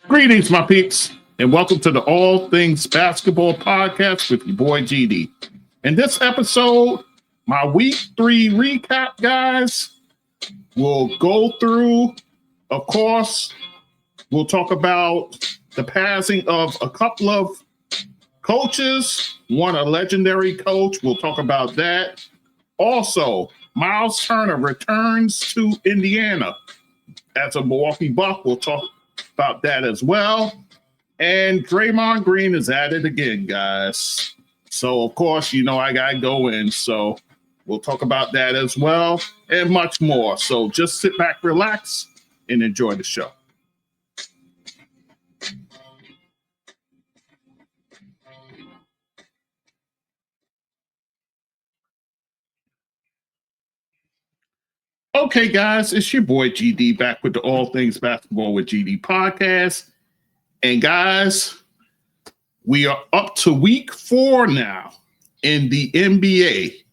Greetings, my peeps, and welcome to the All Things Basketball Podcast with your boy GD. In this episode, my Week 3 recap, guys, we'll go through, of course, we'll talk about the passing of a couple of coaches, one a legendary coach. We'll talk about that. Also, Myles Turner returns to Indiana as a Milwaukee Buck. We'll talk about that as well. And Draymond Green is at it again, guys. So, of course, you know I got to go in. So we'll talk about that as well and much more. So just sit back, relax, and enjoy the show. Okay, guys, it's your boy GD back with the All Things Basketball with GD podcast. And guys, we are up to week 4 now in the NBA.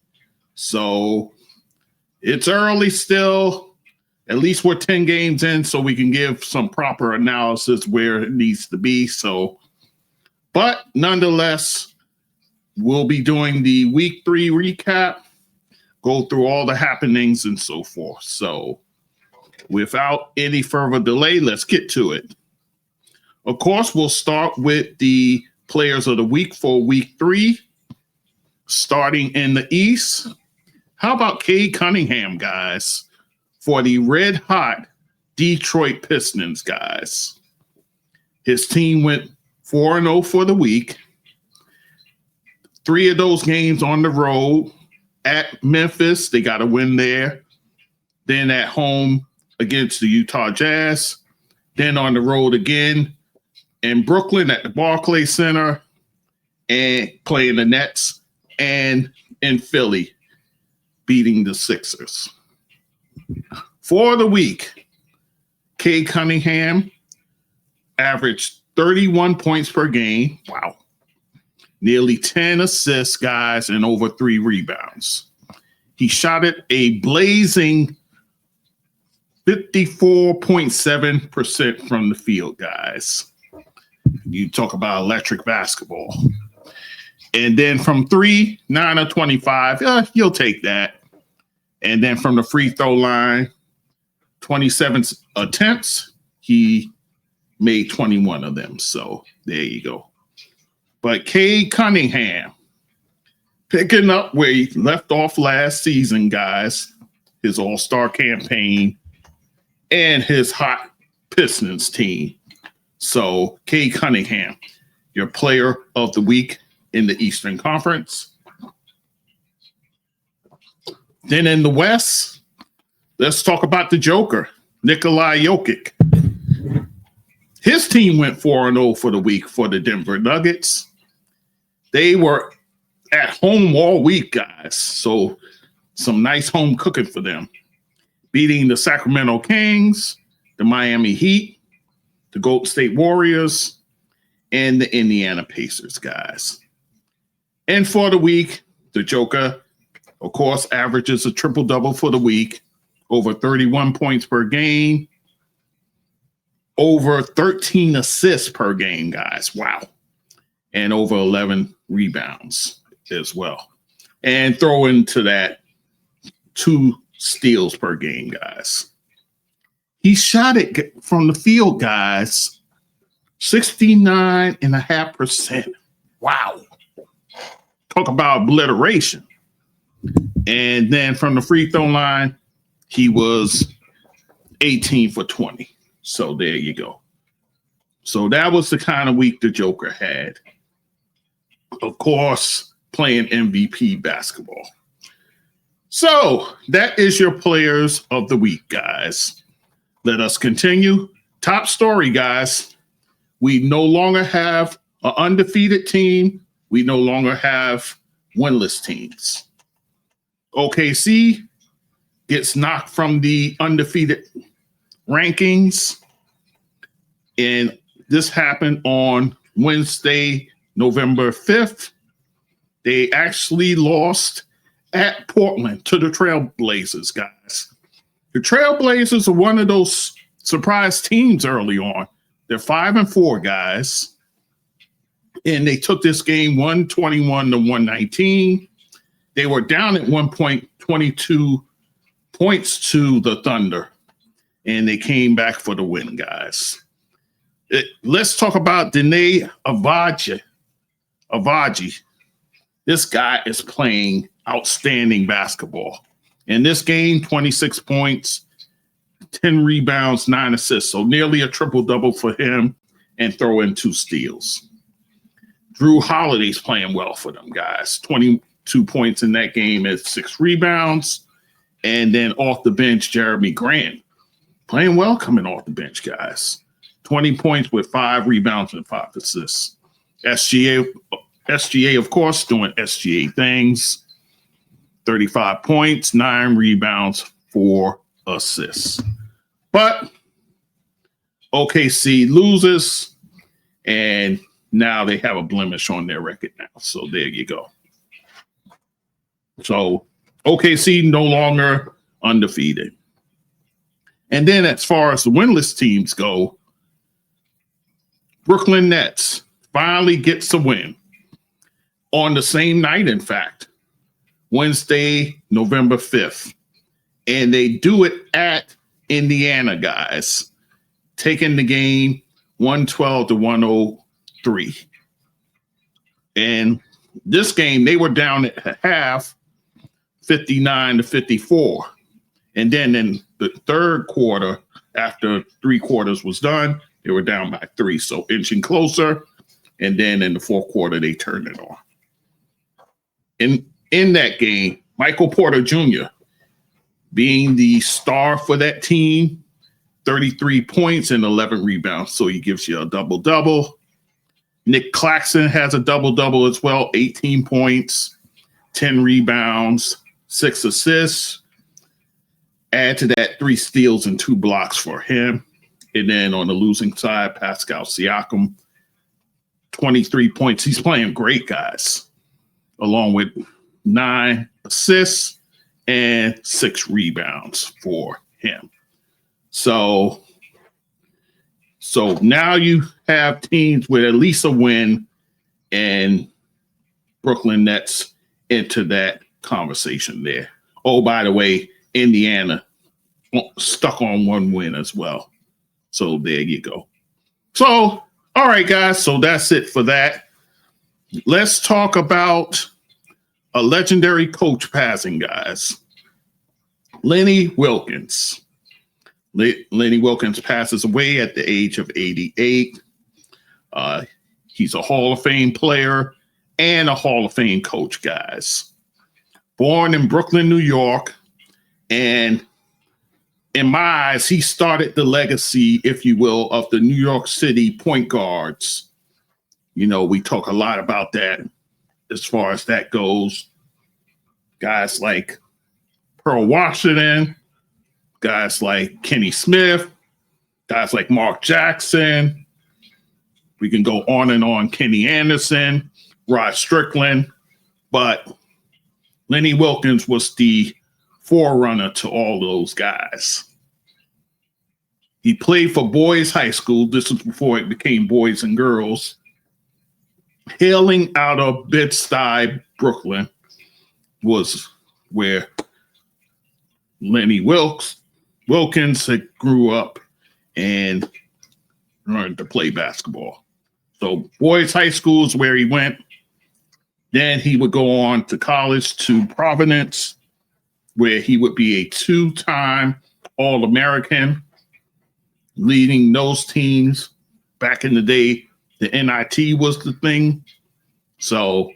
So it's early still. At least we're 10 games in, so we can give some proper analysis where it needs to be. So, but nonetheless, we'll be doing the week 3 recap, go through all the happenings and so forth. So without any further delay, let's get to it. Of course, we'll start with the players of the week for week 3, starting in the East. How about Cade Cunningham, guys, for the red-hot Detroit Pistons, guys? His team went 4-0 for the week. 3 of those games on the road. At Memphis, they got a win there. Then at home against the Utah Jazz. Then on the road again in Brooklyn at the Barclays Center and playing the Nets, and in Philly beating the Sixers. For the week, Cade Cunningham averaged 31 points per game. Wow. Nearly 10 assists, guys, and over 3 rebounds. He shot it a blazing 54.7% from the field, guys. You talk about electric basketball. And then from 3, 9 of 25, you'll take that. And then from the free throw line, 27 attempts, he made 21 of them. So there you go. But Cade Cunningham, picking up where he left off last season, guys, his all-star campaign and his hot Pistons team. So Cade Cunningham, your player of the week in the Eastern Conference. Then in the West, let's talk about the Joker, Nikola Jokic. His team went 4-0 for the week for the Denver Nuggets. They were at home all week, guys. So some nice home cooking for them. Beating the Sacramento Kings, the Miami Heat, the Golden State Warriors, and the Indiana Pacers, guys. And for the week, the Joker, of course, averages a triple-double for the week, over 31 points per game, over 13 assists per game, guys. Wow. And over 11 rebounds as well. And throw into that 2 steals per game, guys. He shot it from the field, guys, 69.5%. Wow. Talk about obliteration. And then from the free throw line, he was 18 for 20. So there you go. So that was the kind of week the Joker had. Of course, playing MVP basketball. So that is your players of the week, guys. Let us continue. Top story, guys. We no longer have an undefeated team. We no longer have winless teams. OKC gets knocked from the undefeated rankings. And this happened on Wednesday, November 5th. They actually lost at Portland to the Trailblazers, guys. The Trailblazers are one of those surprised teams early on. They're 5-4 guys, and they took this game 121 to 119. They were down at one point 22 points to the Thunder, and they came back for the win, guys. Let's talk about Dene Avaji. This guy is playing outstanding basketball. In this game, 26 points, 10 rebounds, 9 assists. So nearly a triple-double for him, and throw in 2 steals. Drew Holiday's playing well for them, guys. 22 points in that game at 6 rebounds. And then off the bench, Jeremy Grant. Playing well coming off the bench, guys. 20 points with 5 rebounds and 5 assists. SGA, of course, doing SGA things. 35 points, 9 rebounds, 4 assists. But OKC loses, and now they have a blemish on their record now. So there you go. So OKC no longer undefeated. And then as far as the winless teams go, Brooklyn Nets finally gets a win on the same night, in fact, Wednesday, November 5th. And they do it at Indiana, guys, taking the game 112 to 103. And this game, they were down at half, 59 to 54. And then in the third quarter, after 3 quarters was done, they were down by 3, so inching closer. And then in the fourth quarter, they turned it on. In that game, Michael Porter Jr., being the star for that team, 33 points and 11 rebounds. So he gives you a double-double. Nick Claxton has a double-double as well, 18 points, 10 rebounds, 6 assists. Add to that 3 steals and 2 blocks for him. And then on the losing side, Pascal Siakam, 23 points. He's playing great, guys, along with 9 assists and 6 rebounds for him. So now you have teams with at least a win, and Brooklyn Nets into that conversation there. Oh, by the way, Indiana stuck on 1 win as well. So there you go. So, all right, guys. So that's it for that. Let's talk about a legendary coach passing, guys. Lenny Wilkens. Lenny Wilkens passes away at the age of 88. He's a Hall of Fame player and a Hall of Fame coach, guys. Born in Brooklyn, New York, and in my eyes, he started the legacy, if you will, of the New York City point guards. You know, we talk a lot about that as far as that goes. Guys like Pearl Washington, guys like Kenny Smith, guys like Mark Jackson. We can go on and on. Kenny Anderson, Rod Strickland. But Lenny Wilkens was the forerunner to all those guys. He played for Boys High School. This was before it became Boys and Girls. Hailing out of Bed-Stuy, Brooklyn, was where Lenny Wilkens grew up and learned to play basketball. So Boys High School is where he went. Then he would go on to college to Providence, where he would be a 2-time All-American, leading those teams. Back in the day, the NIT was the thing. So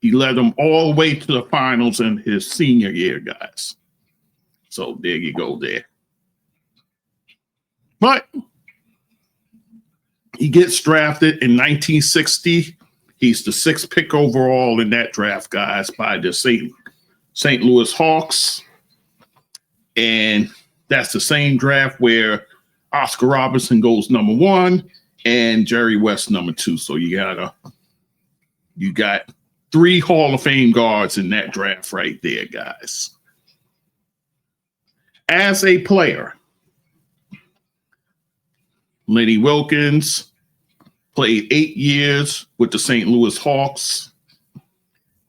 he led them all the way to the finals in his senior year, guys. So there you go there. But he gets drafted in 1960. He's the 6th pick overall in that draft, guys, by the St. Louis Hawks. And that's the same draft where Oscar Robertson goes number 1 and Jerry West number 2. So you got 3 Hall of Fame guards in that draft right there, guys. As a player, Lenny Wilkens played 8 years with the St. Louis Hawks.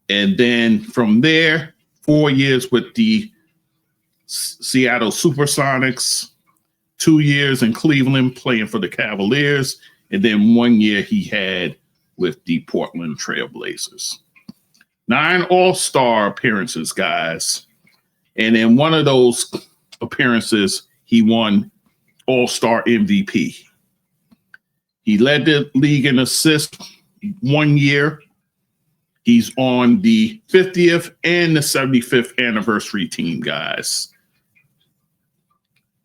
And then from there, 4 years with the Seattle Supersonics, 2 years in Cleveland playing for the Cavaliers, and then 1 year he had with the Portland Trail Blazers. 9 All-Star appearances, guys. And in one of those appearances, he won All-Star MVP. He led the league in assists 1 year. He's on the 50th and the 75th anniversary team, guys.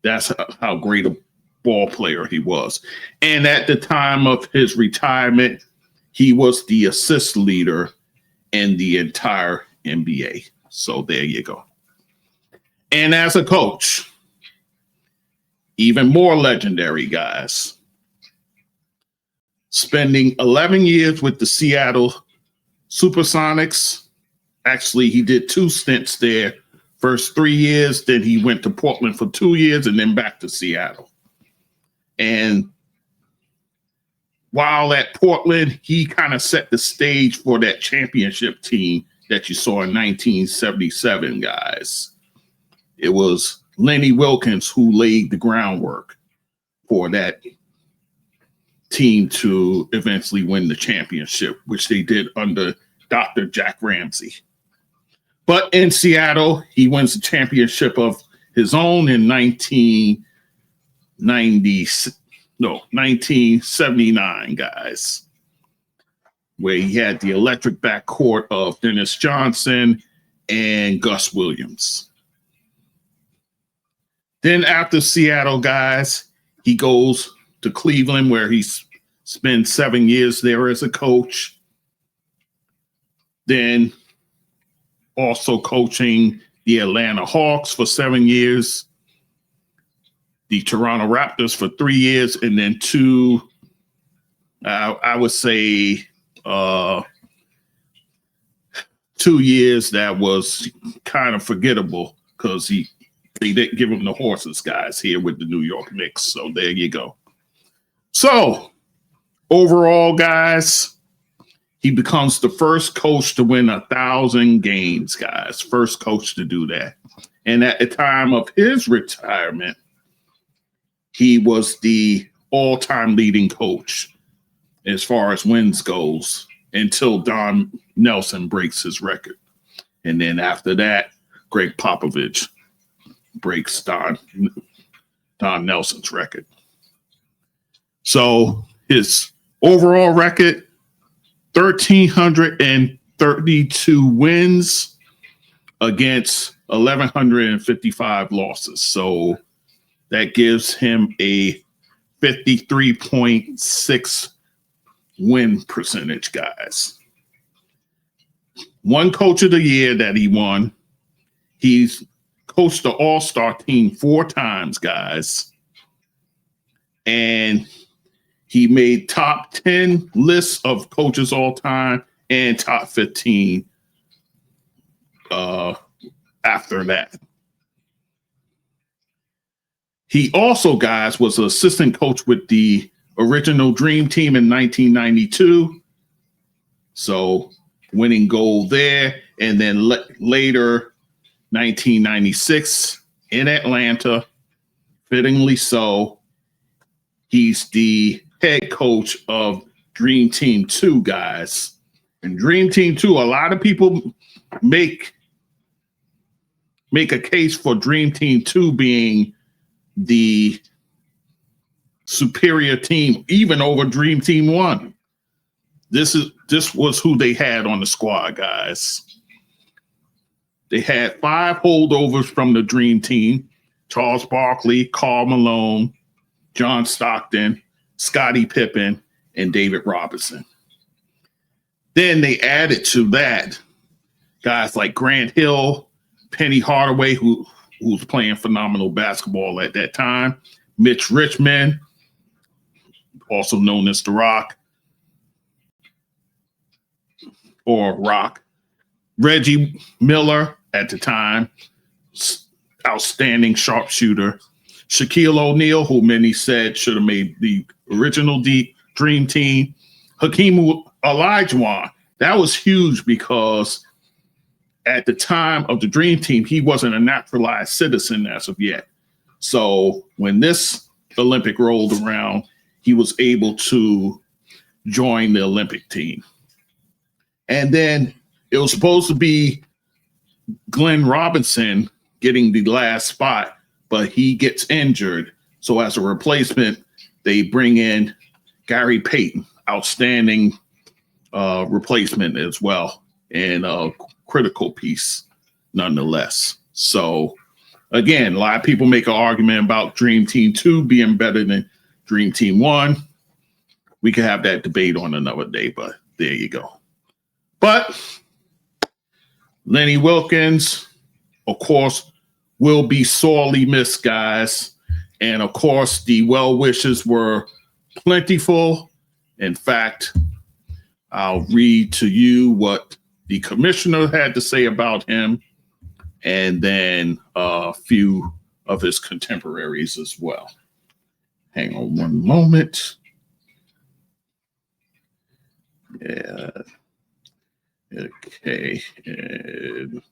That's how great a ball player he was. And at the time of his retirement, he was the assist leader in the entire NBA. So there you go. And as a coach, even more legendary, guys. Spending 11 years with the Seattle Supersonics. Actually, he did 2 stints there. First 3 years, then he went to Portland for 2 years and then back to Seattle. And while at Portland, he kind of set the stage for that championship team that you saw in 1977, guys. It was Lenny Wilkens who laid the groundwork for that team to eventually win the championship, which they did under Dr. Jack Ramsey. But in Seattle, he wins the championship of his own in 1979, guys, where he had the electric backcourt of Dennis Johnson and Gus Williams. Then after Seattle, guys, he goes to Cleveland, where he spends 7 years there as a coach. Then also coaching the Atlanta Hawks for 7 years, the Toronto Raptors for 3 years, and then 2, I would say 2 years that was kind of forgettable because they didn't give him the horses, guys, here with the New York Knicks. So there you go. So overall, guys, he becomes the first coach to win 1,000 games, guys. First coach to do that. And at the time of his retirement, he was the all-time leading coach as far as wins goes until Don Nelson breaks his record. And then after that, Greg Popovich breaks Don Nelson's record. So his overall record, 1,332 wins against 1,155 losses. So that gives him a 53.6 win percentage, guys. One coach of the year that he won. He's coached the All-Star team 4 times, guys. And he made top 10 lists of coaches all time and top 15 after that. He also, guys, was an assistant coach with the original Dream Team in 1992. So winning gold there. And then later, 1996 in Atlanta, fittingly so. He's the head coach of Dream Team 2, guys. And Dream Team 2, a lot of people make a case for Dream Team 2 being the superior team, even over Dream Team 1. This was who they had on the squad, guys. They had 5 holdovers from the Dream Team: Charles Barkley, Karl Malone, John Stockton, Scottie Pippen, and David Robinson. Then they added to that guys like Grant Hill, Penny Hardaway, who was playing phenomenal basketball at that time, Mitch Richmond, also known as The Rock, or Rock, Reggie Miller at the time, outstanding sharpshooter, Shaquille O'Neal, who many said should have made the original Dream Team. Hakeem Olajuwon. That was huge because at the time of the Dream Team, he wasn't a naturalized citizen as of yet. So when this Olympic rolled around, he was able to join the Olympic team. And then it was supposed to be Glenn Robinson getting the last spot, but he gets injured. So as a replacement, they bring in Gary Payton, outstanding replacement as well, and a critical piece nonetheless. So again, a lot of people make an argument about Dream Team 2 being better than Dream Team 1. We could have that debate on another day, but there you go. But Lenny Wilkens, of course, will be sorely missed, guys. And of course, the well wishes were plentiful. In fact, I'll read to you what the commissioner had to say about him, and then a few of his contemporaries as well. Hang on one moment. Yeah. Okay. And,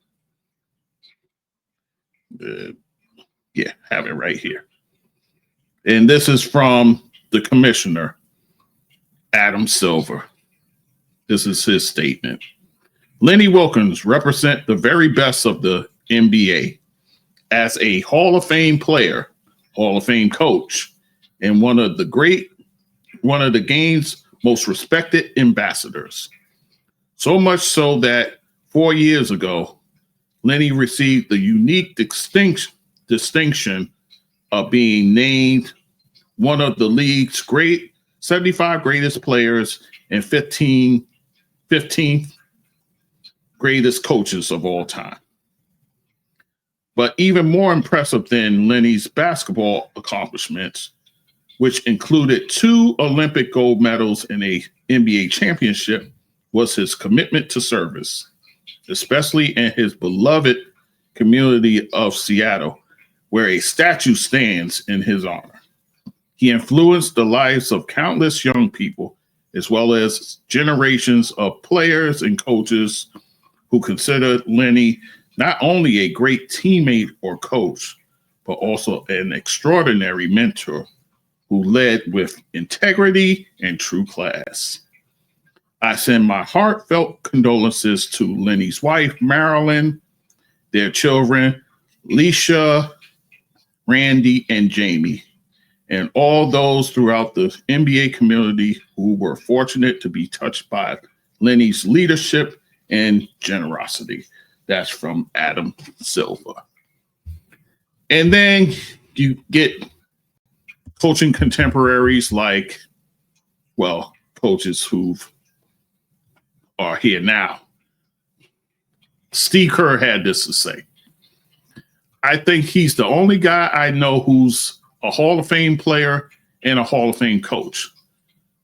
yeah, have it right here. And this is from the commissioner, Adam Silver. This is his statement. Lenny Wilkens represent the very best of the NBA as a Hall of Fame player, Hall of Fame coach, and one of the game's most respected ambassadors. So much so that 4 years ago, Lenny received the unique distinction of being named one of the league's 75 greatest players and 15th greatest coaches of all time. But even more impressive than Lenny's basketball accomplishments, which included 2 Olympic gold medals and a NBA championship, was his commitment to service, especially in his beloved community of Seattle, where a statue stands in his honor. He influenced the lives of countless young people, as well as generations of players and coaches who considered Lenny not only a great teammate or coach, but also an extraordinary mentor who led with integrity and true class. I send my heartfelt condolences to Lenny's wife, Marilyn, their children, Leisha, Randy, and Jamie, and all those throughout the NBA community who were fortunate to be touched by Lenny's leadership and generosity. That's from Adam Silver. And then you get coaching contemporaries like, well, coaches who are here now. Steve Kerr had this to say. I think he's the only guy I know who's a Hall of Fame player and a Hall of Fame coach.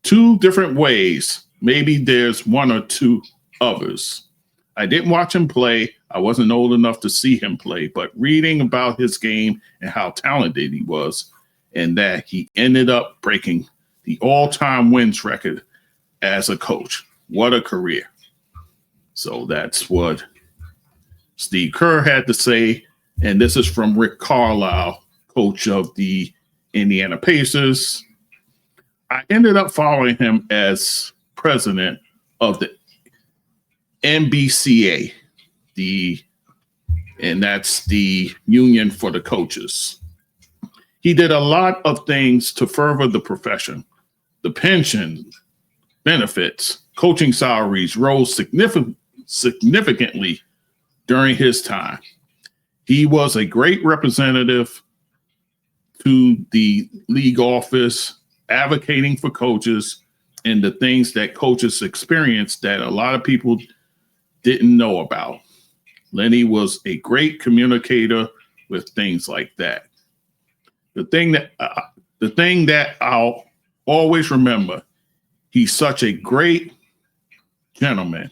2 different ways. Maybe there's 1 or 2 others. I didn't watch him play. I wasn't old enough to see him play, but reading about his game and how talented he was, and that he ended up breaking the all-time wins record as a coach. What a career. So that's what Steve Kerr had to say. And this is from Rick Carlisle, coach of the Indiana Pacers. I ended up following him as president of the NBCA, and that's the union for the coaches. He did a lot of things to further the profession. The pension, benefits, coaching salaries rose significantly during his time. He was a great representative to the league office, advocating for coaches and the things that coaches experienced that a lot of people didn't know about. Lenny was a great communicator with things like that. The thing that I'll always remember, he's such a great gentleman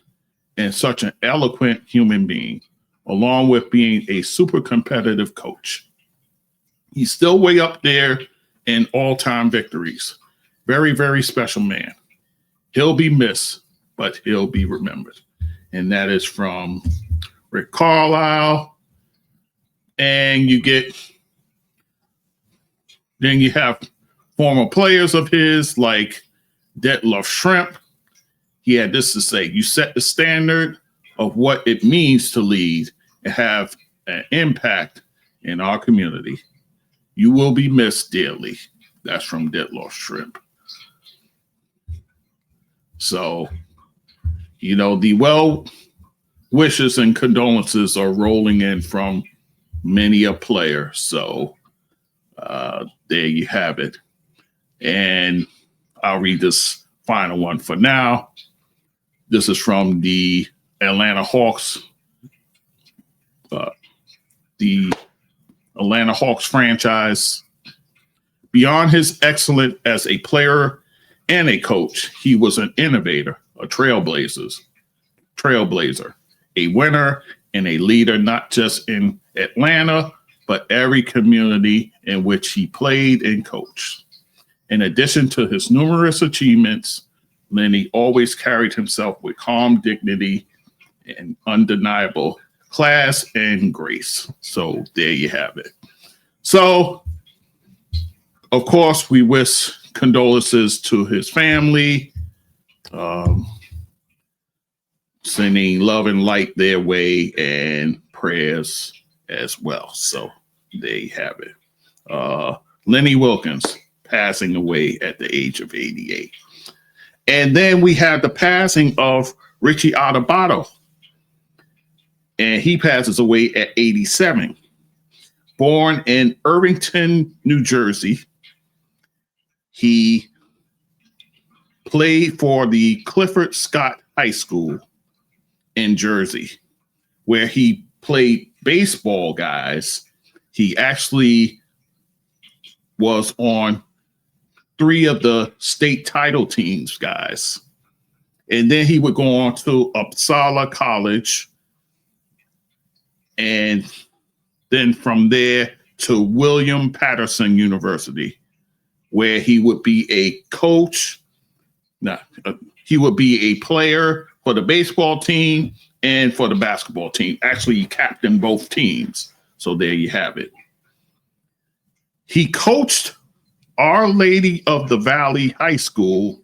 and such an eloquent human being, along with being a super competitive coach. He's still way up there in all-time victories. Very, very special man. He'll be missed, but he'll be remembered. And that is from Rick Carlisle. And then you have former players of his like Detlef Schrempf. He had this to say: you set the standard of what it means to lead and have an impact in our community. You will be missed dearly. That's from Detlef Schrempf. So, the well wishes and condolences are rolling in from many a player. So there you have it. And I'll read this final one for now. This is from the Atlanta Hawks. The Atlanta Hawks franchise. Beyond his excellence as a player and a coach, he was an innovator, a trailblazer, a winner, and a leader, not just in Atlanta, but every community in which he played and coached. In addition to his numerous achievements, Lenny always carried himself with calm dignity and undeniable class and grace. So there you have it. So, of course, we wish condolences to his family, sending love and light their way and prayers as well. So there you have it. Lenny Wilkens passing away at the age of 88. And then we have the passing of Richie Adubato. And he passes away at 87. Born in Irvington, New Jersey, he played for the Clifford Scott High School in Jersey, where he played baseball, guys. He actually was on 3 of the state title teams, guys. And then he would go on to Uppsala College, and then from there to William Patterson University, where he would be a coach. He would be a player for the baseball team and for the basketball team. Actually, he captained both teams. So there you have it. He coached Our Lady of the Valley High School,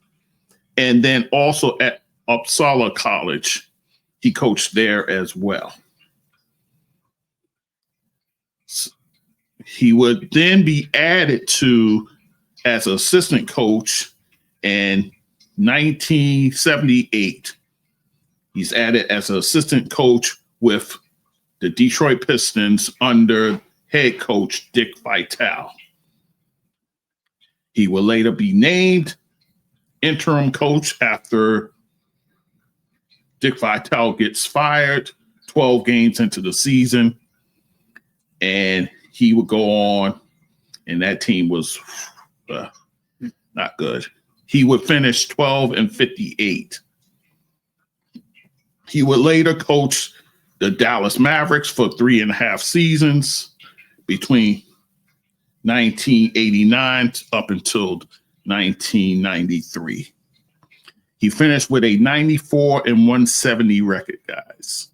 and then also at Uppsala College. He coached there as well. He would then be added to as assistant coach in 1978. He's added as an assistant coach with the Detroit Pistons under head coach Dick Vitale. He will later be named interim coach after Dick Vitale gets fired 12 games into the season. And he would go on, and that team was not good. He would finish 12-58. He would later coach the Dallas Mavericks for 3.5 seasons between 1989 up until 1993. He finished with a 94-170 record, guys.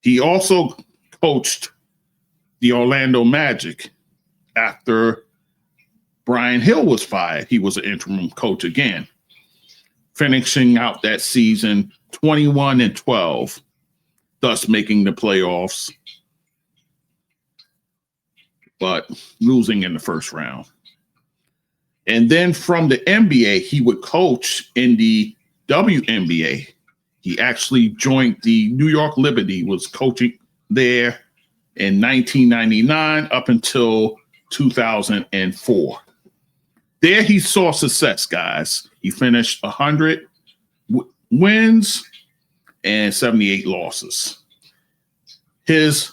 He also coached the Orlando Magic after Brian Hill was fired. He was an interim coach again, finishing out that season 21-12, thus making the playoffs, but losing in the first round. And then from the NBA, he would coach in the WNBA. He actually joined the New York Liberty, was coaching there in 1999 up until 2004. There he saw success, guys. He finished 100 wins and 78 losses. His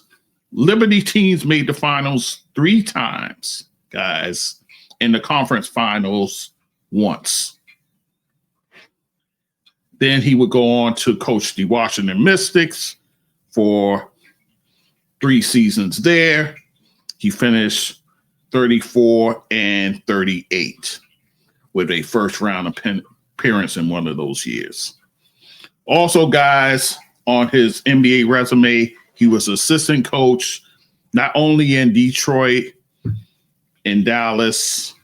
Liberty teams made the finals 3 times, guys, in the conference finals once. Then he would go on to coach the Washington Mystics for 3 seasons there. He finished 34-38 with a first-round appearance in one of those years. Also, guys, on his NBA resume, he was assistant coach not only in Detroit, in Dallas,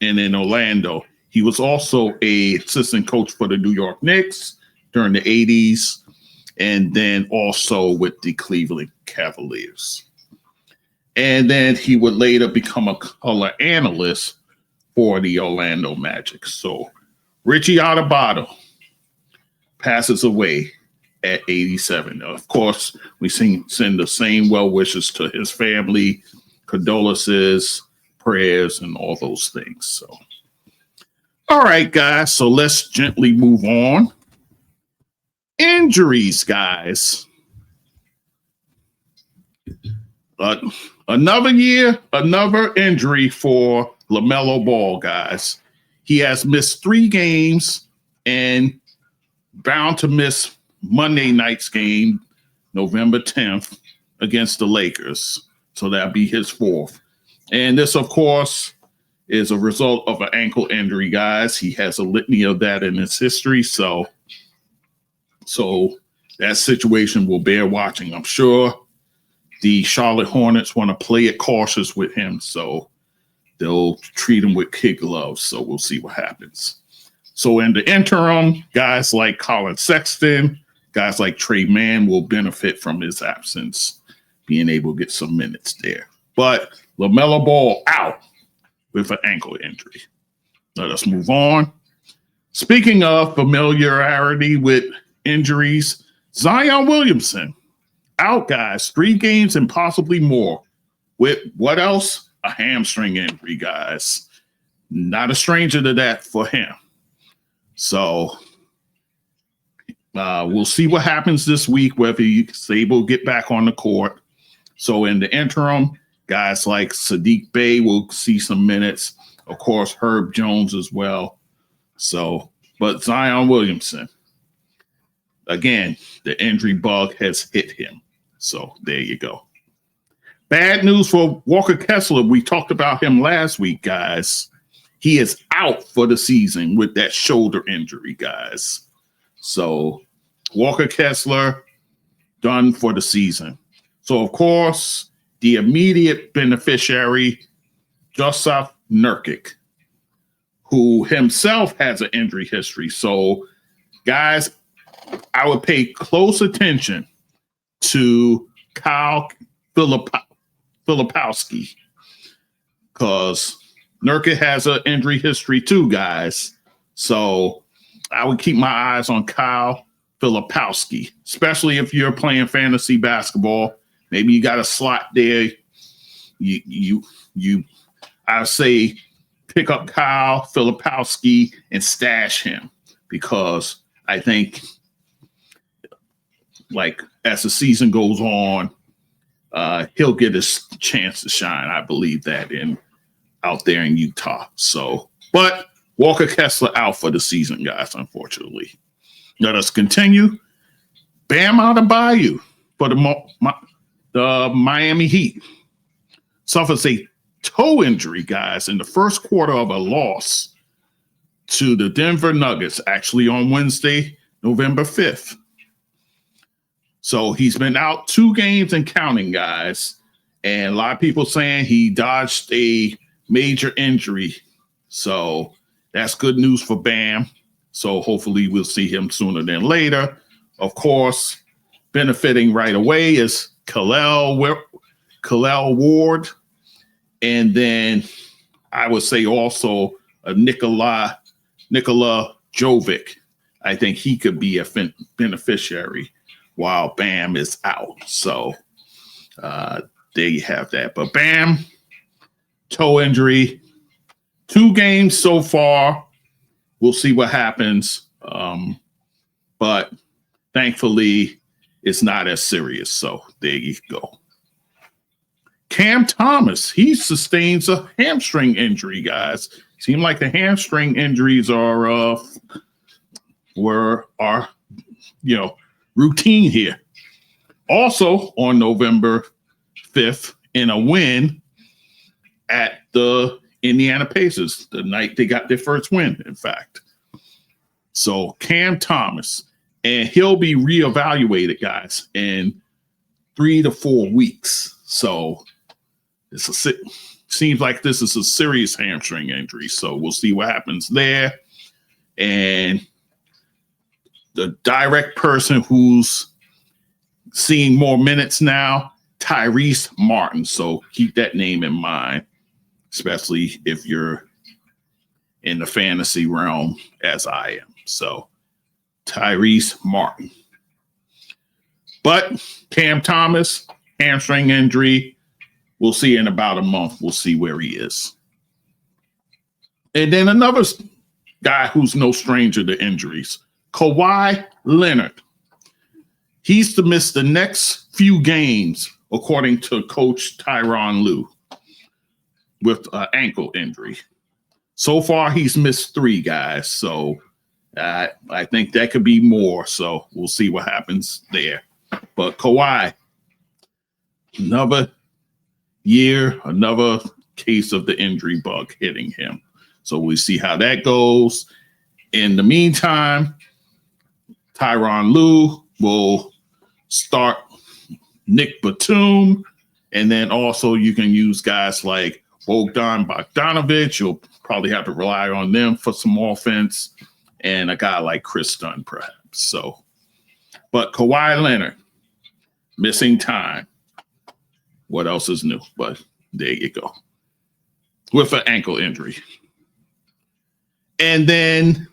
and in Orlando. He was also an assistant coach for the New York Knicks during the 80s, and then also with the Cleveland Cavaliers. And then he would later become a color analyst for the Orlando Magic. So Richie Adubato passes away at 87. Of course, we send the same well wishes to his family, condolences, prayers, and all those things. So, all right, guys. So let's gently move on. Injuries, guys. Another year, another injury for LaMelo Ball, guys. He has missed 3 games and bound to miss Monday night's game, November 10th, against the Lakers. So that'll be his 4th. And this, of course, is a result of an ankle injury, guys. He has a litany of that in his history. So that situation will bear watching. I'm sure the Charlotte Hornets want to play it cautious with him. So they'll treat him with kid gloves. So we'll see what happens. So in the interim, guys like Colin Sexton, guys like Trey Mann will benefit from his absence, being able to get some minutes there. But LaMelo Ball out with an ankle injury. Let us move on. Speaking of familiarity with injuries, Zion Williamson out, guys, 3 games and possibly more. With what else? A hamstring injury, guys. Not a stranger to that for him. So we'll see what happens this week, whether he's able to get back on the court. So in the interim, guys like Sadiq Bey will see some minutes. Of course, Herb Jones as well. So, but Zion Williamson, again, the injury bug has hit him. So there you go. Bad news for Walker Kessler. We talked about him last week, guys. He is out for the season with that shoulder injury, guys. So Walker Kessler done for the season. So, of course, the immediate beneficiary, Jusuf Nurkic, who himself has an injury history. So, guys, I would pay close attention to Kyle Filipowski, because Nurkic has an injury history too, guys. So I would keep my eyes on Kyle Filipowski, especially if you're playing fantasy basketball. Maybe you got a slot there. I say pick up Kyle Filipowski and stash him, because I think, like, as the season goes on, he'll get his chance to shine. I believe that out there in Utah. So, but Walker Kessler out for the season, guys, unfortunately. Let us continue. Bam Adebayo for the Miami Heat suffers a toe injury, guys, in the first quarter of a loss to the Denver Nuggets, actually on Wednesday, November 5th. So he's been out 2 games and counting, guys. And a lot of people saying he dodged a major injury. So that's good news for Bam. So hopefully we'll see him sooner than later. Of course, benefiting right away is Khalil Ward. And then I would say also Nikola Jovic. I think he could be a beneficiary while Bam is out. So there you have that. But Bam, toe injury, 2 games so far. We'll see what happens. But thankfully, it's not as serious. So there you go. Cam Thomas, he sustains a hamstring injury, guys. Seem like the hamstring injuries are routine here. Also on November 5th, in a win, at the Indiana Pacers the night they got their first win, in fact. So Cam Thomas, and he'll be reevaluated, guys, in 3 to 4 weeks. So seems like this is a serious hamstring injury. So we'll see what happens there. And the direct person who's seeing more minutes now, Tyrese Martin. So keep that name in mind, especially if you're in the fantasy realm as I am. So Tyrese Martin. But Cam Thomas, hamstring injury, we'll see in about a month. We'll see where he is. And then another guy who's no stranger to injuries, Kawhi Leonard. He's to miss the next few games, according to Coach Tyronn Lue, with an ankle injury. So far, he's missed 3, guys. So I think that could be more. So we'll see what happens there. But Kawhi, another year, another case of the injury bug hitting him. So we'll see how that goes. In the meantime, Tyronn Lue will start Nick Batum, and then also you can use guys like Bogdan Bogdanovic. You'll probably have to rely on them for some offense, and a guy like Chris Dunn, perhaps. So, but Kawhi Leonard, missing time. What else is new? But there you go. With an ankle injury. And then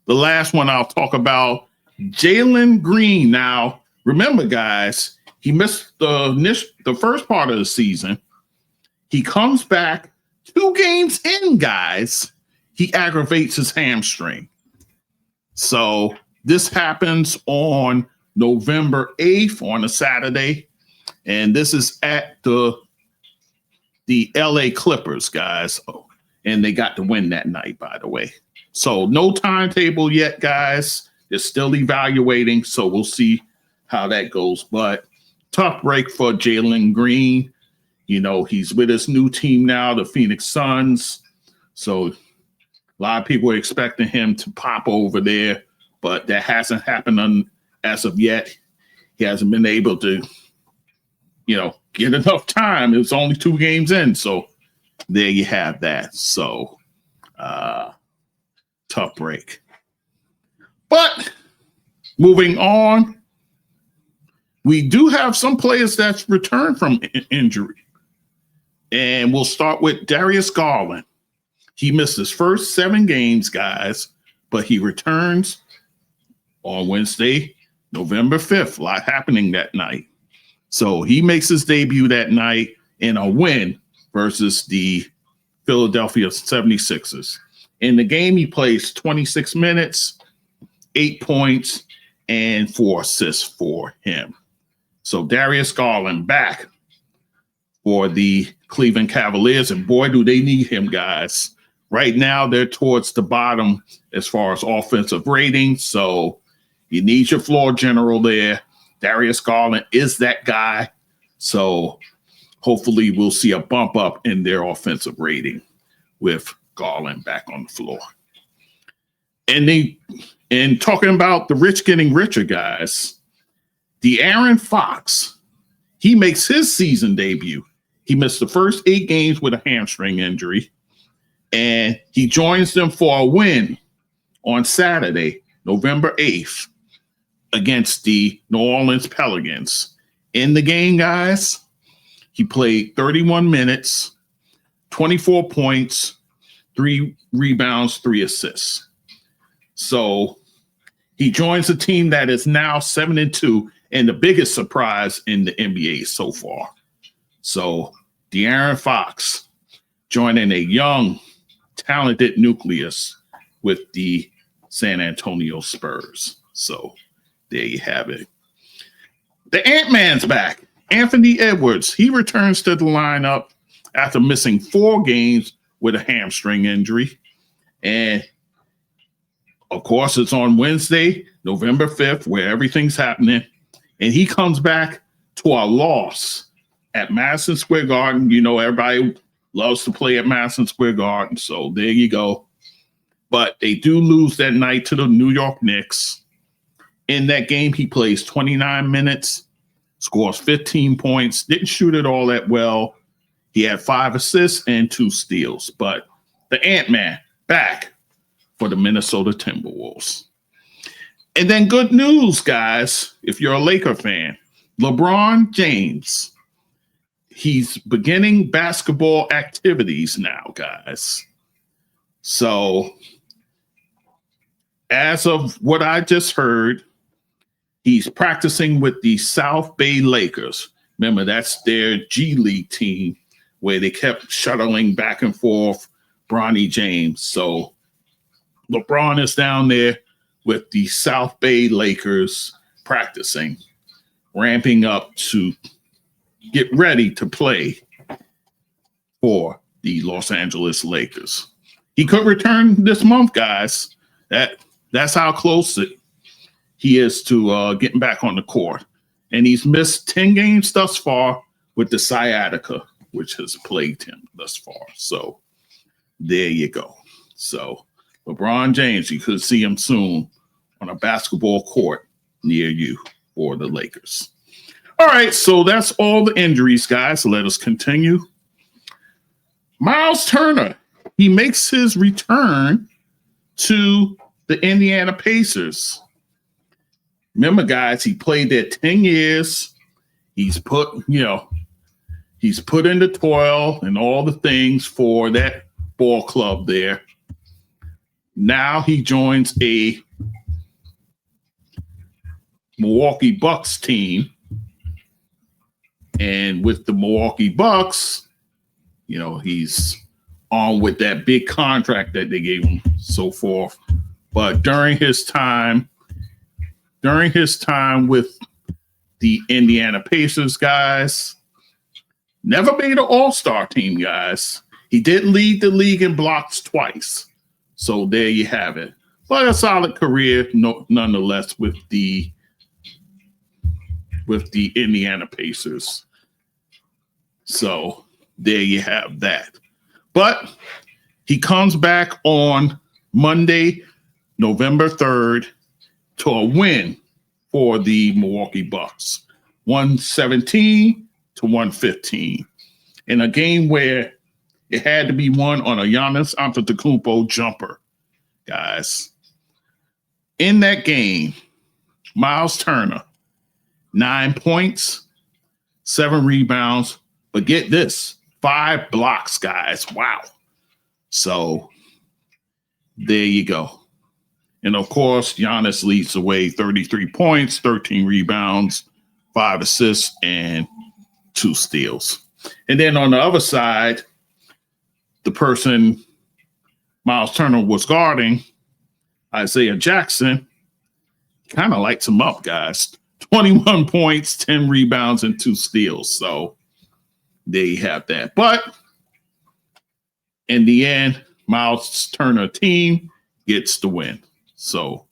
the last one I'll talk about, Jalen Green. Now, remember, guys, he missed the first part of the season. He comes back 2 games in, guys. He aggravates his hamstring. So this happens on November 8th on a Saturday. And this is at the LA Clippers, guys. Oh, and they got the win that night, by the way. So no timetable yet, guys. They're still evaluating. So we'll see how that goes. But tough break for Jalen Green. You know, he's with his new team now, the Phoenix Suns. So a lot of people are expecting him to pop over there, but that hasn't happened as of yet. He hasn't been able to, get enough time. It was only 2 games in. So there you have that. So tough break. But moving on, we do have some players that's returned from injury. And we'll start with Darius Garland. He missed his first 7 games, guys, but he returns on Wednesday, November 5th. A lot happening that night. So he makes his debut that night in a win versus the Philadelphia 76ers. In the game, he plays 26 minutes, 8 points, and 4 assists for him. So Darius Garland back for the Cleveland Cavaliers, and boy, do they need him, guys. Right now, they're towards the bottom as far as offensive rating, so you need your floor general there. Darius Garland is that guy, so hopefully we'll see a bump up in their offensive rating with Garland back on the floor. And talking about the rich getting richer, guys, DeAaron Fox, he makes his season debut. He missed the first 8 games with a hamstring injury, and he joins them for a win on Saturday, November 8th, against the New Orleans Pelicans. In the game, guys, he played 31 minutes, 24 points, 3 rebounds, 3 assists. So he joins a team that is now 7-2 and the biggest surprise in the NBA so far. So DeAaron Fox joining a young, talented nucleus with the San Antonio Spurs. So there you have it. The Ant-Man's back. Anthony Edwards, he returns to the lineup after missing 4 games with a hamstring injury. And of course, it's on Wednesday, November 5th, where everything's happening. And he comes back to a loss at Madison Square Garden. You know, everybody loves to play at Madison Square Garden. So there you go. But they do lose that night to the New York Knicks. In that game, he plays 29 minutes, scores 15 points, didn't shoot it all that well. He had 5 assists and 2 steals. But the Ant-Man back for the Minnesota Timberwolves. And then good news, guys, if you're a Laker fan, LeBron James, he's beginning basketball activities now, guys. So as of what I just heard, he's practicing with the South Bay Lakers. Remember, that's their G League team where they kept shuttling back and forth Bronny James. So LeBron is down there with the South Bay Lakers practicing, ramping up to get ready to play for the Los Angeles Lakers. He could return this month, guys. That's how close he is to getting back on the court. And he's missed 10 games thus far with the sciatica, which has plagued him thus far. So there you go. So LeBron James, you could see him soon on a basketball court near you for the Lakers. All right, so that's all the injuries, guys. Let us continue. Myles Turner, he makes his return to the Indiana Pacers. Remember, guys, he played there 10 years. He's put in the toil and all the things for that ball club there. Now he joins a Milwaukee Bucks team. And with the Milwaukee Bucks, he's on with that big contract that they gave him, so forth. But during his time with the Indiana Pacers, guys, never made an all-star team, guys. He did lead the league in blocks twice. So there you have it. But a solid career, nonetheless, with the Indiana Pacers. So there you have that. But he comes back on Monday, November 3rd, to a win for the Milwaukee Bucks, 117-115, in a game where it had to be won on a Giannis Antetokounmpo jumper, guys. In that game, Myles Turner, 9 points, 7 rebounds, but get this, 5 blocks, guys. Wow. So there you go. And of course, Giannis leads the way, 33 points, 13 rebounds, 5 assists, and 2 steals. And then on the other side, the person Myles Turner was guarding, Isaiah Jackson, kind of lights him up, guys. 21 points, 10 rebounds, and 2 steals. So there you have that. But in the end, Myles Turner team gets the win. So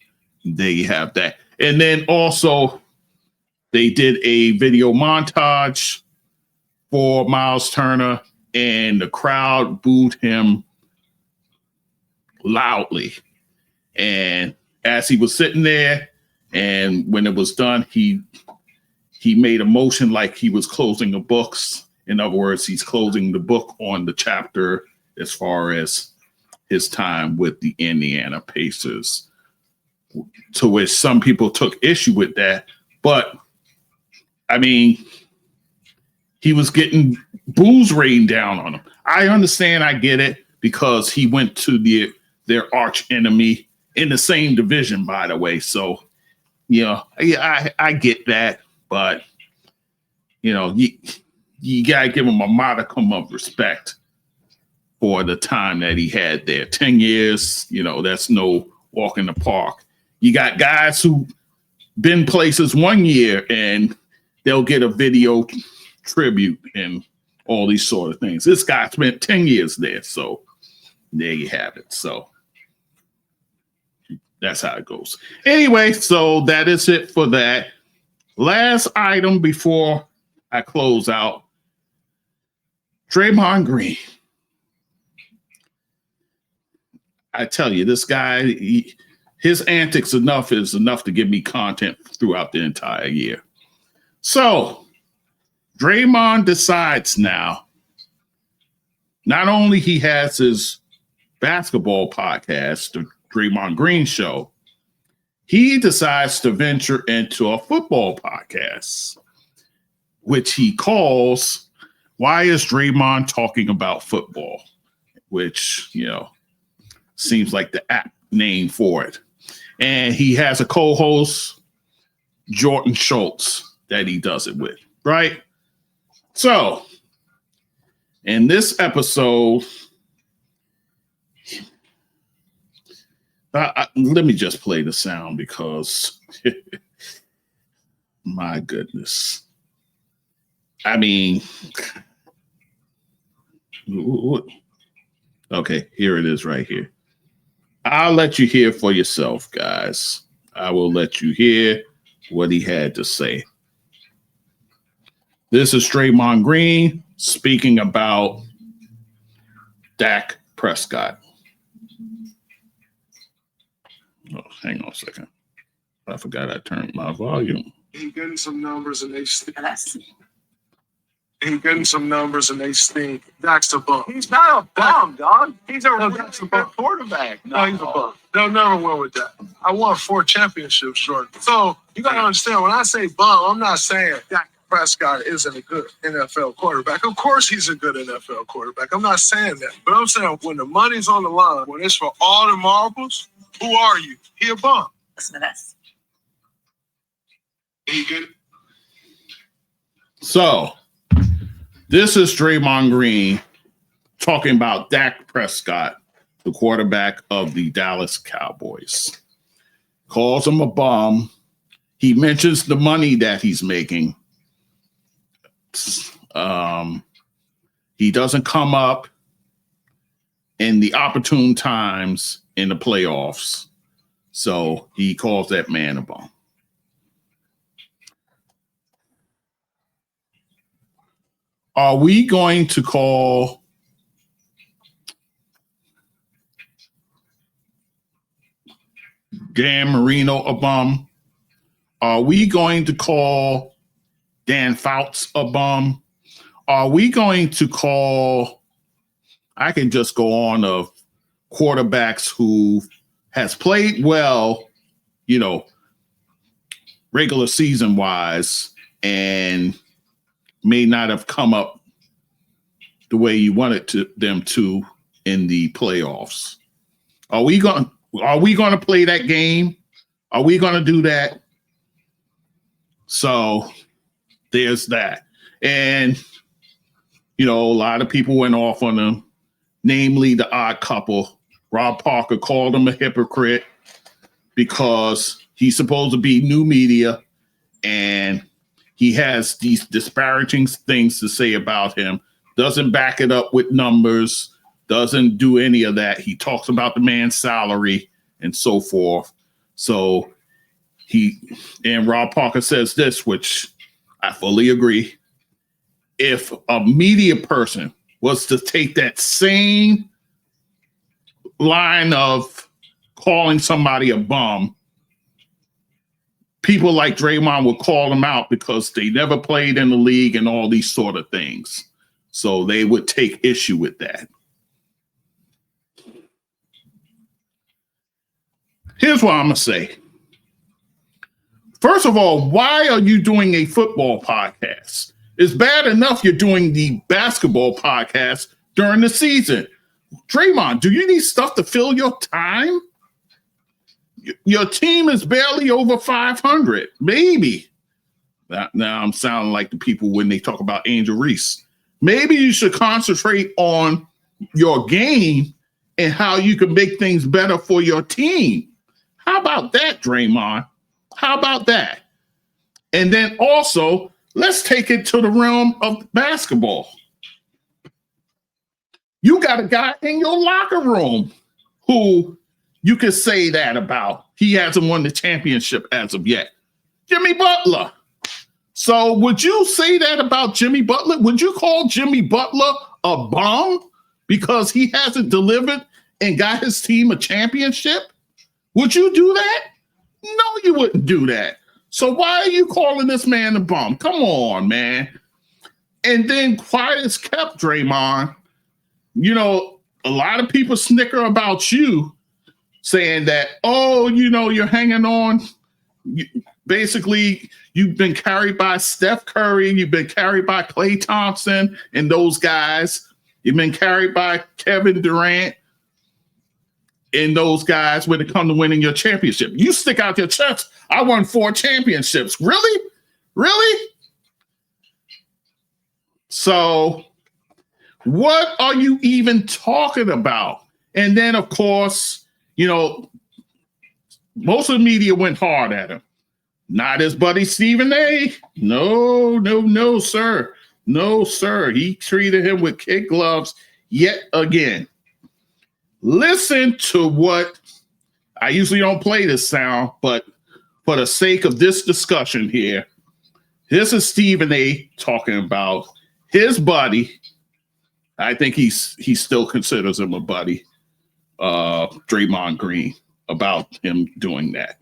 there you have that. And then also, they did a video montage for Myles Turner, and the crowd booed him loudly. And as he was sitting there, and when it was done, he made a motion like he was closing the books. In other words, he's closing the book on the chapter as far as his time with the Indiana Pacers, to which some people took issue with that. But, I mean, he was getting boos rained down on him. I understand, I get it, because he went to their arch enemy in the same division, by the way. So, I get that, but, you got to give him a modicum of respect for the time that he had there. 10 years, that's no walk in the park. You got guys who been places 1 year and they'll get a video tribute and all these sort of things. This guy spent 10 years there. So there you have it. So that's how it goes. Anyway, so that is it for that. Last item before I close out. Draymond Green. I tell you, this guy, his antics is enough to give me content throughout the entire year. So Draymond decides now, not only he has his basketball podcast, the Draymond Green Show, he decides to venture into a football podcast, which he calls Why is Draymond Talking About Football? Which, seems like the apt name for it. And he has a co-host, Jordan Schultz, that he does it with, right? So, in this episode, let me just play the sound because, my goodness. I mean, okay, here it is right here. I'll let you hear for yourself, guys. I will let you hear what he had to say. This is Draymond Green speaking about Dak Prescott. Oh, hang on a second. I forgot I turned my volume. He's getting some numbers and they stink. He's getting some numbers and they stink. Dak's a bum. He's not a bum, dog. He's a really good quarterback. No, he's a bum. They'll never win with that. I won 4 championships, Jordan. So you got to understand, when I say bum, I'm not saying Dak Prescott isn't a good NFL quarterback. Of course he's a good NFL quarterback. I'm not saying that. But I'm saying when the money's on the line, when it's for all the marbles, who are you? He a bum. Listen to this. He good. So, this is Draymond Green talking about Dak Prescott, the quarterback of the Dallas Cowboys. Calls him a bum. He mentions the money that he's making. He doesn't come up in the opportune times in the playoffs. So he calls that man a bum. Are we going to call Dan Marino a bum? Are we going to call Dan Fouts a bum? Are we going to call, I can just go on, of quarterbacks who has played well, regular season wise, and may not have come up the way you wanted them to in the playoffs. Are we going to play that game? Are we going to do that? So there's that. And, a lot of people went off on them, namely the Odd Couple. Rob Parker called him a hypocrite because he's supposed to be new media and he has these disparaging things to say about him, doesn't back it up with numbers, doesn't do any of that. He talks about the man's salary and so forth. So and Rob Parker says this, which I fully agree. If a media person was to take that same line of calling somebody a bum, people like Draymond would call them out because they never played in the league and all these sort of things. So they would take issue with that. Here's what I'm going to say. First of all, why are you doing a football podcast? It's bad enough you're doing the basketball podcast during the season. Draymond, do you need stuff to fill your time? Your team is barely over 500, maybe. Now I'm sounding like the people when they talk about Angel Reese. Maybe you should concentrate on your game and how you can make things better for your team. How about that, Draymond? How about that? And then also, let's take it to the realm of basketball. You got a guy in your locker room who you could say that about. He hasn't won the championship as of yet. Jimmy Butler. So would you say that about Jimmy Butler? Would you call Jimmy Butler a bum because he hasn't delivered and got his team a championship? Would you do that? No, you wouldn't do that. So why are you calling this man a bum? Come on, man. And then quiet as kept, Draymond. You know, a lot of people snicker about you saying that, oh, you know, you're hanging on. Basically, you've been carried by Steph Curry. You've been carried by Klay Thompson and those guys. You've been carried by Kevin Durant and those guys when it comes to winning your championship. You stick out your chest. I won 4 championships. Really? Really? So what are you even talking about? And then, of course, you know, most of the media went hard at him. Not his buddy Stephen A. No, sir. No, sir. He treated him with kid gloves yet again. Listen to what I usually don't play this sound, but for the sake of this discussion here, this is Stephen A. talking about his buddy. I think he still considers him a buddy, Draymond Green, about him doing that.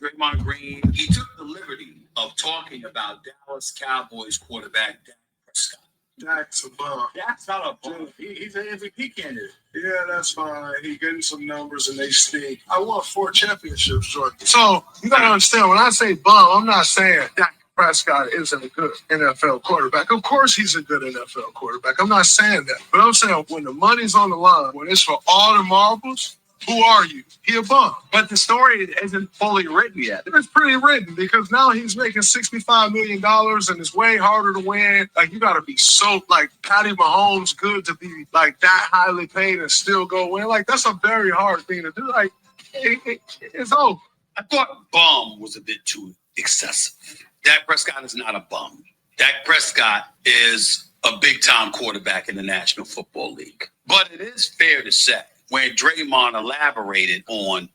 Draymond Green, he took the liberty of talking about Dallas Cowboys quarterback Dak Prescott. Dak's a bum. Dak's not a bum. He's an MVP candidate. Yeah, that's fine. He getting some numbers and they stink. I won 4 championships, Jordan. So you gotta understand, when I say bum, I'm not saying Dak Prescott isn't a good NFL quarterback. Of course he's a good NFL quarterback. I'm not saying that. But I'm saying when the money's on the line, when it's for all the marbles, who are you? He a bum. But the story isn't fully written yet. It's pretty written because now he's making $65 million and it's way harder to win. Like, you got to be so, like, Patty Mahomes good to be, like, that highly paid and still go win. Like, that's a very hard thing to do. Like, it's over. I thought bum was a bit too excessive. Dak Prescott is not a bum. Dak Prescott is a big-time quarterback in the National Football League. But it is fair to say, when Draymond elaborated on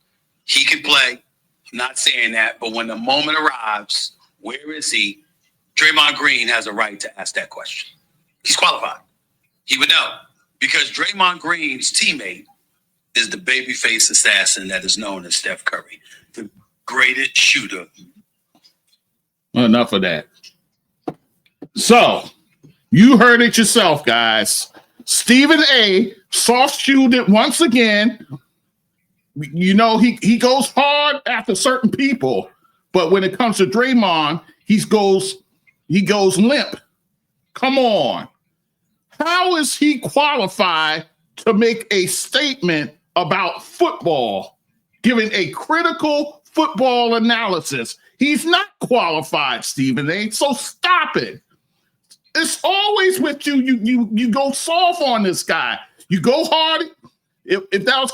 he can play, I'm not saying that, but when the moment arrives, where is he? Draymond Green has a right to ask that question. He's qualified. He would know because Draymond Green's teammate is the babyface assassin that is known as Steph Curry, the greatest shooter. Enough of that. So, you heard it yourself, guys. Stephen A. soft-shoed it once again. You know, he goes hard after certain people, but when it comes to Draymond, he goes limp. Come on. How is he qualified to make a statement about football, giving a critical football analysis? He's not qualified, Stephen A. So stop it. It's always with you. You go soft on this guy. You go hard. If that was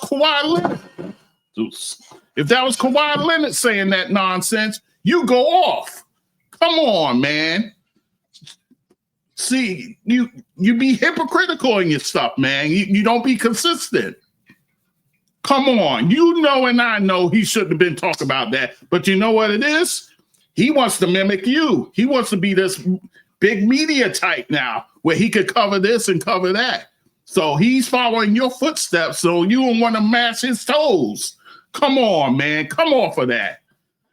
Kawhi Leonard saying that nonsense, you go off. Come on, man. See, you be hypocritical in your stuff, man. You don't be consistent. Come on. You know and I know he shouldn't have been talking about that. But you know what it is? He wants to mimic you. He wants to be this big media type now where he could cover this and cover that. So he's following your footsteps, so you don't want to match his toes. Come on, man. Come off of that.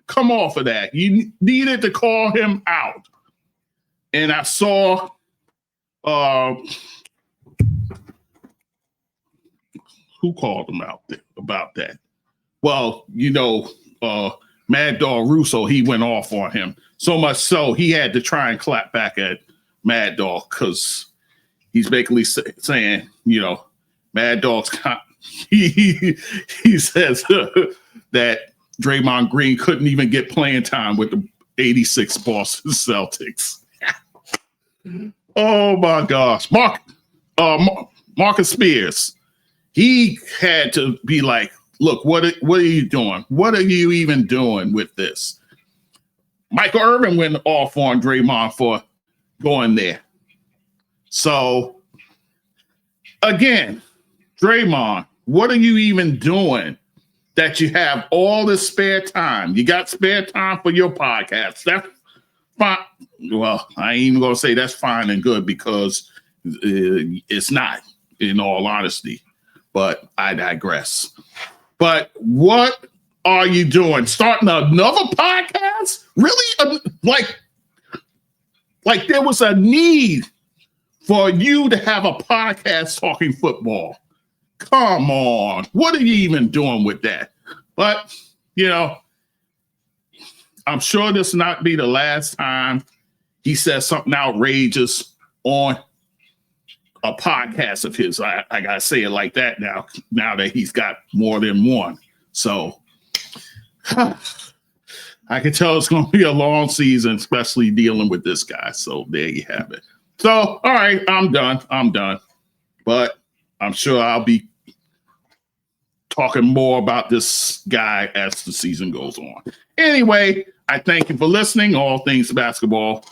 Come off of that. You needed to call him out. And I saw who called him out about that? Well, you know, Mad Dog Russo, he went off on him. So much so he had to try and clap back at Mad Dog because he's basically saying, you know, Mad Dog's he says that Draymond Green couldn't even get playing time with the 86 Boston Celtics. Oh my gosh. Marcus Spears, he had to be like, look, what are you doing? What are you even doing with this? Michael Irvin went off on Draymond for going there. So, again, Draymond, what are you even doing that you have all this spare time? You got spare time for your podcast. That's fine. Well, I ain't even going to say that's fine and good because it's not, in all honesty. but I digress. But what are you doing? Starting another podcast? Really? Like there was a need for you to have a podcast talking football. Come on. What are you even doing with that? But, I'm sure this will not be the last time he says something outrageous on a podcast of his. I got to say it like that now that he's got more than one. So I can tell it's going to be a long season, especially dealing with this guy. So there you have it. So, all right, I'm done. But I'm sure I'll be talking more about this guy as the season goes on. Anyway, I thank you for listening. All Things Basketball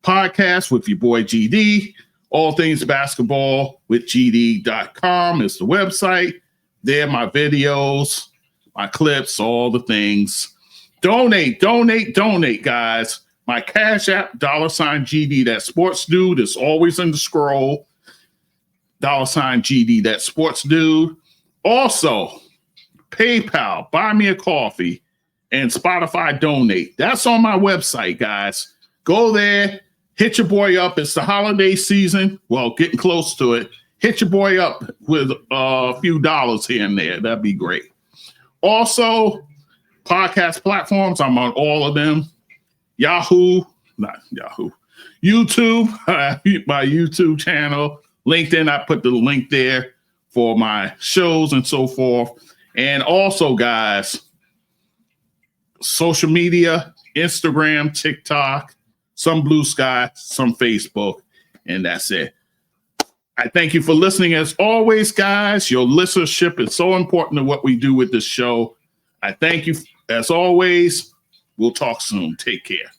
podcast with your boy GD. All Things Basketball with GD.com is the website. There, my videos, my clips, all the things. Donate, guys. My Cash App, $GD, that sports dude is always in the scroll. $GD, that sports dude. Also, PayPal, buy me a coffee, and Spotify donate. That's on my website, guys. Go there, hit your boy up. It's the holiday season. Well, getting close to it. Hit your boy up with a few dollars here and there. That'd be great. Also, podcast platforms. I'm on all of them. YouTube, my YouTube channel. LinkedIn, I put the link there for my shows and so forth. And also, guys, social media, Instagram, TikTok, some Blue Sky, some Facebook, and that's it. I thank you for listening. As always, guys, your listenership is so important to what we do with this show. I thank you. As always, we'll talk soon. Take care.